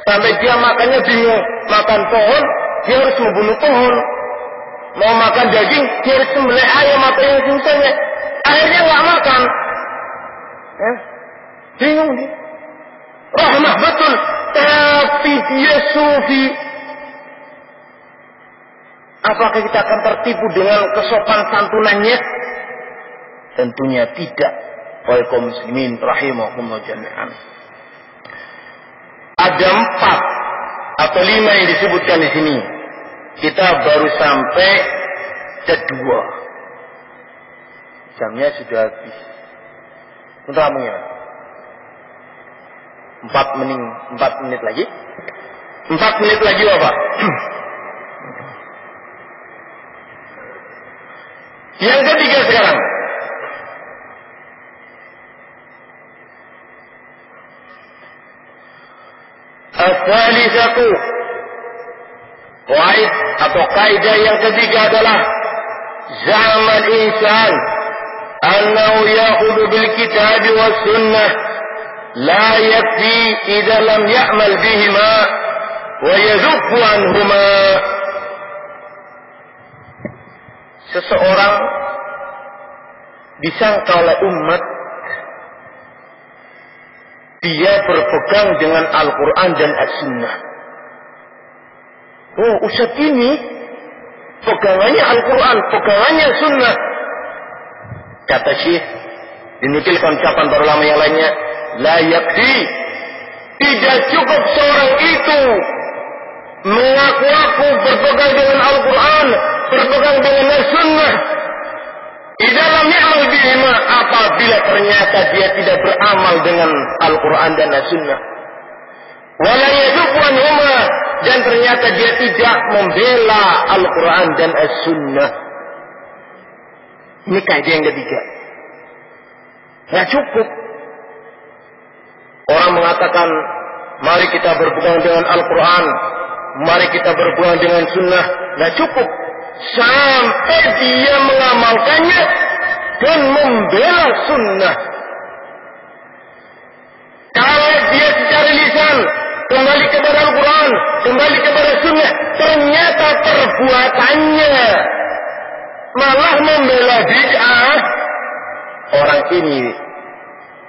sampai dia makannya bingung, makan pohon, dia harus membunuh pohon. Mau makan daging, dia harus sembelih ayam atau yang semisalnya. Akhirnya nggak makan. Ya, bingung dia. Rahmah betul, tapi dia sufi. Apakah kita akan tertipu dengan kesopan santunannya? Tentunya tidak. Wahai kaum muslimin rahimakumullah jami'an. Ada 4 atau 5 yang disebutkan di sini. Kita baru sampai kedua. Jamnya sudah habis. Bentar kamu ya. 4 menit lagi. 4 menit lagi Bapak. Yang ketiga sekarang. As-salisatu. Qaid atau kaidah yang ketiga adalah zaman insan annahu ya'khudhu bil kitab was sunnah la yakfi idza lam ya'mal bihima wa yadhuffu anhuma. Seseorang disangka oleh umat dia berpegang dengan Al-Quran dan As-Sunnah. Oh, Ustaz ini pegangannya Al-Quran, pegangannya Sunnah. Kata Syekh, dinukilkan ucapan para ulama yang lainnya, la yakfi, tidak cukup seorang itu mengaku-ngaku berpegang dengan Al-Quran, berpegang dengan As-Sunnah. Di dalam ya'mal bihima, apabila ternyata dia tidak beramal dengan Al-Quran dan As-Sunnah. Wala yadhuffu anhuma, dan ternyata dia tidak membela Al-Quran dan As-Sunnah. Ini kaidah yang ketiga. Nggak cukup. Orang mengatakan, mari kita berpegang dengan Al-Quran, mari kita berpegang dengan Sunnah. Nggak cukup. Sampai dia mengamalkannya dan membela Sunnah. Kalau dia secara lisan kembali kepada Al-Quran, kembali kepada Sunnah, ternyata perbuatannya malah membela bid'ah, orang ini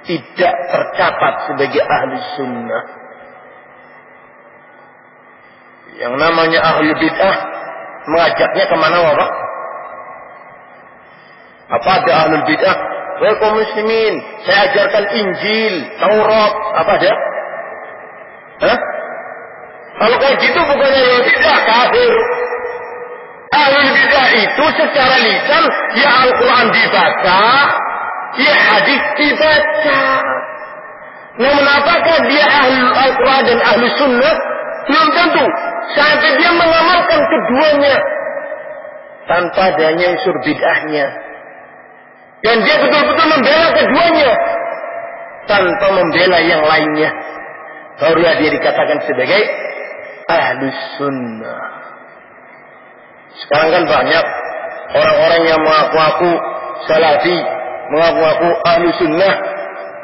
tidak tercatat sebagai ahli Sunnah. Yang namanya ahli bid'ah mengajaknya kemana, Bapak? Apa ada ahlul bid'ah? Wahai kaum muslimin, saya ajarkan Injil, Taurat, apa ada? Hah? Kalau kayak gitu bukannya ya bid'ah, kafir. Ahlul bid'ah itu secara lisan ya Al-Quran dibaca, ya hadis dibaca. Namun apakah dia ahlul Al-Quran dan ahlus Sunnah? Belum tentu. Sampai dia mengamalkan keduanya tanpa adanya unsur bid'ahnya. Dan dia betul-betul membela keduanya tanpa membela yang lainnya. Barulah dia dikatakan sebagai ahlus sunnah. Sekarang kan banyak orang-orang yang mengaku-ngaku salafi, mengaku-ngaku ahlus sunnah,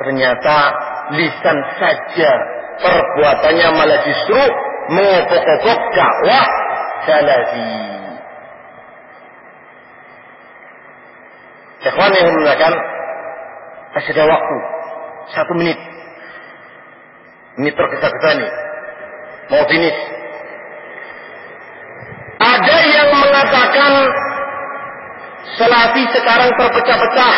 ternyata lisan saja, perbuatannya malah justru mengopok-opok dakwah salafi. Ikhwan yang mengatakan masih ada waktu 1 menit. Ini tergesa-gesa nih, mau finish. Ada yang mengatakan salafi sekarang terpecah-pecah.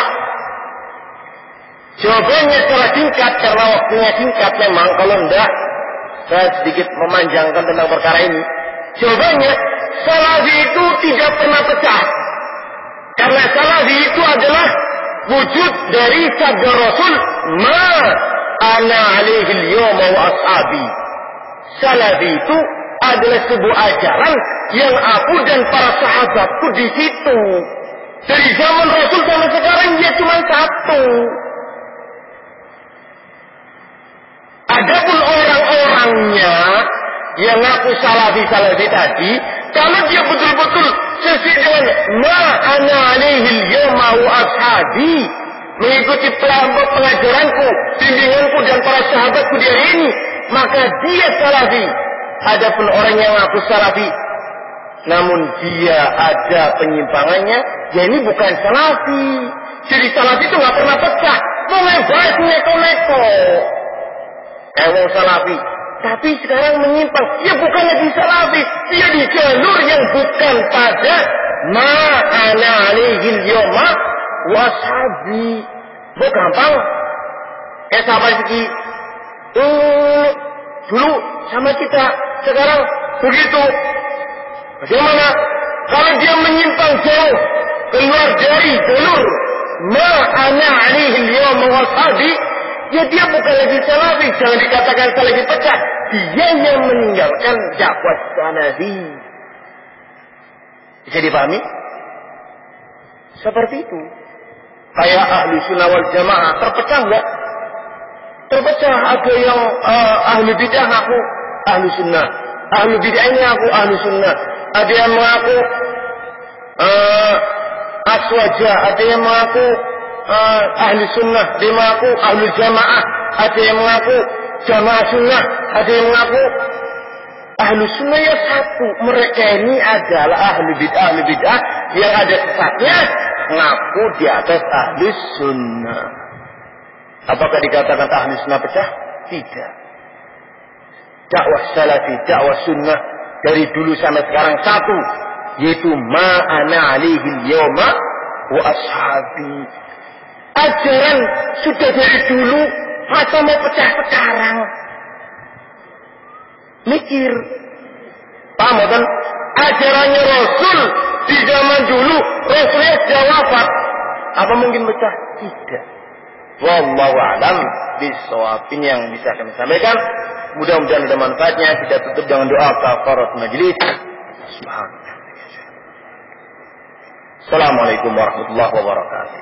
Jawabannya secara singkat, karena waktunya singkat memang. Kalau enggak, saya sedikit memanjangkan tentang perkara ini. Jawabannya, salafi itu tidak pernah pecah. Karena salafi itu adalah wujud dari sabda Rasul, ma ana alaihi al-yawma wa ashabi. Salafi itu adalah sebuah ajaran yang aku dan para sahabatku di situ. Dari zaman Rasul sampai sekarang dia cuma satu. Adapun orang-orangnya yang ngaku salafi-salafi tadi, kalau dia betul-betul sesuai dengan ma ana alaihi al-yawma wa ashabi, mengikuti pelampau pengajaranku, bimbinganku dan para sahabatku di hari ini, maka dia salafi. Adapun orang yang ngaku salafi, namun dia ada penyimpangannya, ya ini bukan salafi. Jadi salafi itu nggak pernah pecah, mau ngebahas neko-neko. Wong salafi, tapi sekarang menyimpang. Dia bukan lagi salafi, dia di jalur yang bukan pada ma ana alaihi al-yawma wa ashabi. Bu gampang. Sahabat segi dulu sama kita, sekarang begitu. Bagaimana kalau dia menyimpang jauh keluar dari jalur ma ana alaihi al-yawma wa ashabi? Ya dia bukan lagi salafi, jangan dikatakan salafi pecah. Dia yang meninggalkan dakwah salafi. Bisa dipahami? seperti itu. Kayak ahli sunnah wal jamaah terpecah enggak? Terpecah. Ada yang ahli bid'ah ngaku ahli sunnah, ahli bid'ah ini ngaku ahli sunnah. Ada yang mengaku aswaja, ada yang mengaku ahli sunnah, dia mengaku ahli jamaah, ada yang mengaku jamaah sunnah, ada yang mengaku ahli sunnah. Ya satu, mereka ini adalah ahli bid'ah yang ada sesatnya, ngaku di atas ahli sunnah. Apakah dikatakan ahli sunnah pecah? Tidak. Dakwah salafi, dakwah sunnah dari dulu sampai sekarang satu, yaitu ma'ana alihil yawma wa ashabi. Ajaran sudah dari dulu, masa mau pecah sekarang? Mikir. Paham kan? Ajarannya Rasul di zaman dulu, Rasulnya sudah wafat. Apa mungkin pecah? Tidak. Wallahu a'lam bishawab. Ini yang bisa kami sampaikan. Mudah-mudahan ada manfaatnya. Kita tutup dengan doa kafarat majlis. Subhanallah. Assalamualaikum warahmatullahi wabarakatuh.